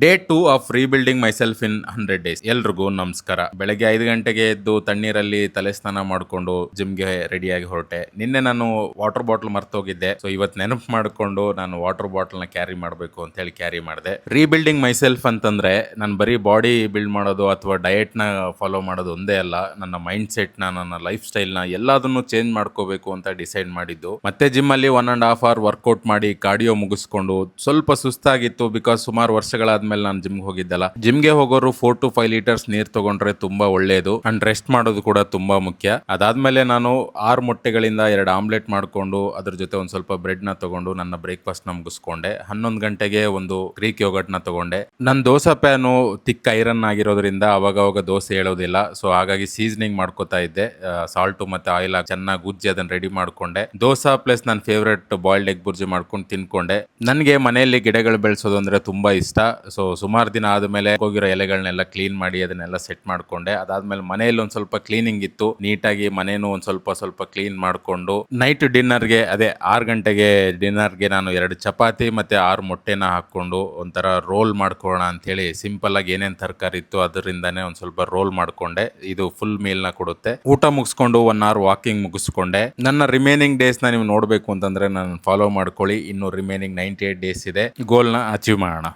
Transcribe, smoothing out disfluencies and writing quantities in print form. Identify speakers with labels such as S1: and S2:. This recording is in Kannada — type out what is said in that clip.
S1: Day 2 of rebuilding myself in 100 days. ಎಲ್ರಿಗೂ ನಮಸ್ಕಾರ. ಬೆಳಗ್ಗೆ 5 ಗಂಟೆಗೆ ಎದ್ದು ತಣ್ಣೀರಲ್ಲಿ ತಲೆ ಸ್ನಾನ ಮಾಡಿಕೊಂಡು ಜಿಮ್ಗೆ ರೆಡಿಯಾಗಿ ಹೊರಟೆ. ನಿನ್ನೆ ನಾನು ವಾಟರ್ ಬಾಟಲ್ ಮರ್ತೋಗಿದ್ದೆ. ಸೊ ಇವತ್ತು ನೆನಪು ಮಾಡಿಕೊಂಡು ನಾನು ವಾಟರ್ ಬಾಟಲ್ ನ ಕ್ಯಾರಿ ಮಾಡಬೇಕು ಅಂತ ಹೇಳಿ ಕ್ಯಾರಿ ಮಾಡಿದೆ. ರೀಬಿಲ್ಡಿಂಗ್ ಮೈಸೆಲ್ಫ್ ಅಂತಂದ್ರೆ ನಾನು ಬರೀ ಬಾಡಿ ಬಿಲ್ಡ್ ಮಾಡೋದು ಅಥವಾ ಡಯಟ್ ನ ಫಾಲೋ ಮಾಡೋದು ಒಂದೇ ಅಲ್ಲ, ನನ್ನ ಮೈಂಡ್ ಸೆಟ್ ನ, ನನ್ನ ಲೈಫ್ ಸ್ಟೈಲ್ ನ ಎಲ್ಲದನ್ನು ಚೇಂಜ್ ಮಾಡ್ಕೋಬೇಕು ಅಂತ ಡಿಸೈಡ್ ಮಾಡಿದ್ದು. ಮತ್ತೆ ಜಿಮ್ ಅಲ್ಲಿ 1.5 hour ವರ್ಕೌಟ್ ಮಾಡಿ ಕಾರ್ಡಿಯೋ ಮುಗಿಸ್ಕೊಂಡು ಸ್ವಲ್ಪ ಸುಸ್ತಾಗಿತ್ತು. ಬಿಕಾಸ್ ಸುಮಾರು ವರ್ಷಗಳಾದ್ಮೇಲೆ ನಾನು ಜಿಮ್ಗೆ ಹೋಗಿದ್ದಲ್ಲ. ಜಿಮ್ಗೆ ಹೋಗೋರು 4 to 5 ಲೀಟರ್ಸ್ ನೀರ್ ತಗೊಂಡ್ರೆ ತುಂಬಾ ಒಳ್ಳೇದು. ಅಂಡ್ ರೆಸ್ಟ್ ಮಾಡೋದು ಕೂಡ ತುಂಬಾ ಮುಖ್ಯ. ಅದಾದ್ಮೇಲೆ ನಾನು 6 ಮೊಟ್ಟೆಗಳಿಂದ 2 ಆಮ್ಲೆಟ್ ಮಾಡ್ಕೊಂಡು ಅದ್ರ ಜೊತೆ ಒಂದ್ ಸ್ವಲ್ಪ ಬ್ರೆಡ್ ನ ತಗೊಂಡು ನನ್ನ ಬ್ರೇಕ್ಫಾಸ್ಟ್ ನ ಮುಗಿಸ್ಕೊಂಡೆ. 11 ಗಂಟೆಗೆ ಒಂದು ಗ್ರೀಕ್ ಯೋಗರ್ಟ್ ನ ತಗೊಂಡೆ. ನನ್ನ ದೋಸೆ ಪ್ಯಾನು ತಿಕ್ ಐರನ್ ಆಗಿರೋದ್ರಿಂದ ಅವಾಗ ದೋಸೆ ಹೇಳೋದಿಲ್ಲ. ಸೊ ಹಾಗಾಗಿ ಸೀಸನಿಂಗ್ ಮಾಡ್ಕೋತಾ ಇದ್ದೆ. ಸಾಲ್ಟ್ ಮತ್ತೆ ಆಯಿಲ್ ಹಾಕಿ ಚೆನ್ನಾಗಿ ಉಜ್ಜಿ ಅದನ್ನ ರೆಡಿ ಮಾಡ್ಕೊಂಡೆ. ದೋಸಾ ಪ್ಲಸ್ ನನ್ನ ಫೇವ್ರೆಟ್ ಬಾಯ್ಲ್ಡ್ ಎಗ್ ಬುರ್ಜಿ ಮಾಡ್ಕೊಂಡು ತಿನ್ಕೊಂಡೆ. ನನಗೆ ಮನೆಯಲ್ಲಿ ಗಿಡಗಳು ಬೆಳೆಸೋದು ಅಂದ್ರೆ ತುಂಬಾ ಇಷ್ಟ. ಸೊ ಸುಮಾರು ದಿನ ಆದ್ಮೇಲೆ ಹೋಗಿರೋ ಎಲೆಗಳನ್ನೆಲ್ಲ ಕ್ಲೀನ್ ಮಾಡಿ ಅದನ್ನೆಲ್ಲ ಸೆಟ್ ಮಾಡ್ಕೊಂಡೆ. ಅದಾದ್ಮೇಲೆ ಮನೆಯಲ್ಲಿ ಒಂದ್ ಸ್ವಲ್ಪ ಕ್ಲೀನಿಂಗ್ ಇತ್ತು, ನೀಟಾಗಿ ಮನೇನು ಒಂದ್ ಸ್ವಲ್ಪ ಕ್ಲೀನ್ ಮಾಡ್ಕೊಂಡು ನೈಟ್ ಡಿನ್ನರ್ಗೆ 6 ಗಂಟೆಗೆ ಡಿನ್ನರ್ಗೆ ನಾನು 2 ಚಪಾತಿ ಮತ್ತೆ 6 ಮೊಟ್ಟೆನ ಹಾಕೊಂಡು ಒಂಥರ ರೋಲ್ ಮಾಡ್ಕೊಳ್ಳೋಣ ಅಂತ ಹೇಳಿ ಸಿಂಪಲ್ ಆಗಿ ಏನೇನ್ ತರಕಾರಿ ಇತ್ತು ಅದರಿಂದಾನೇ ಒಂದ್ ಸ್ವಲ್ಪ ರೋಲ್ ಮಾಡ್ಕೊಂಡೆ. ಇದು ಫುಲ್ ಮೀಲ್ ನ ಕೊಡುತ್ತೆ. ಊಟ ಮುಗಿಸ್ಕೊಂಡು 1 hour ವಾಕಿಂಗ್ ಮುಗಿಸ್ಕೊಂಡೆ. ನನ್ನ ರಿಮೈನಿಂಗ್ ಡೇಸ್ ನ ನೀವು ನೋಡ್ಬೇಕು ಅಂತಂದ್ರೆ ನಾನು ಫಾಲೋ ಮಾಡ್ಕೊಳ್ಳಿ. ಇನ್ನು ರಿಮೈನಿಂಗ್ 98 ಡೇಸ್ ಇದೆ. ಗೋಲ್ ನ ಅಚೀವ್ ಮಾಡೋಣ.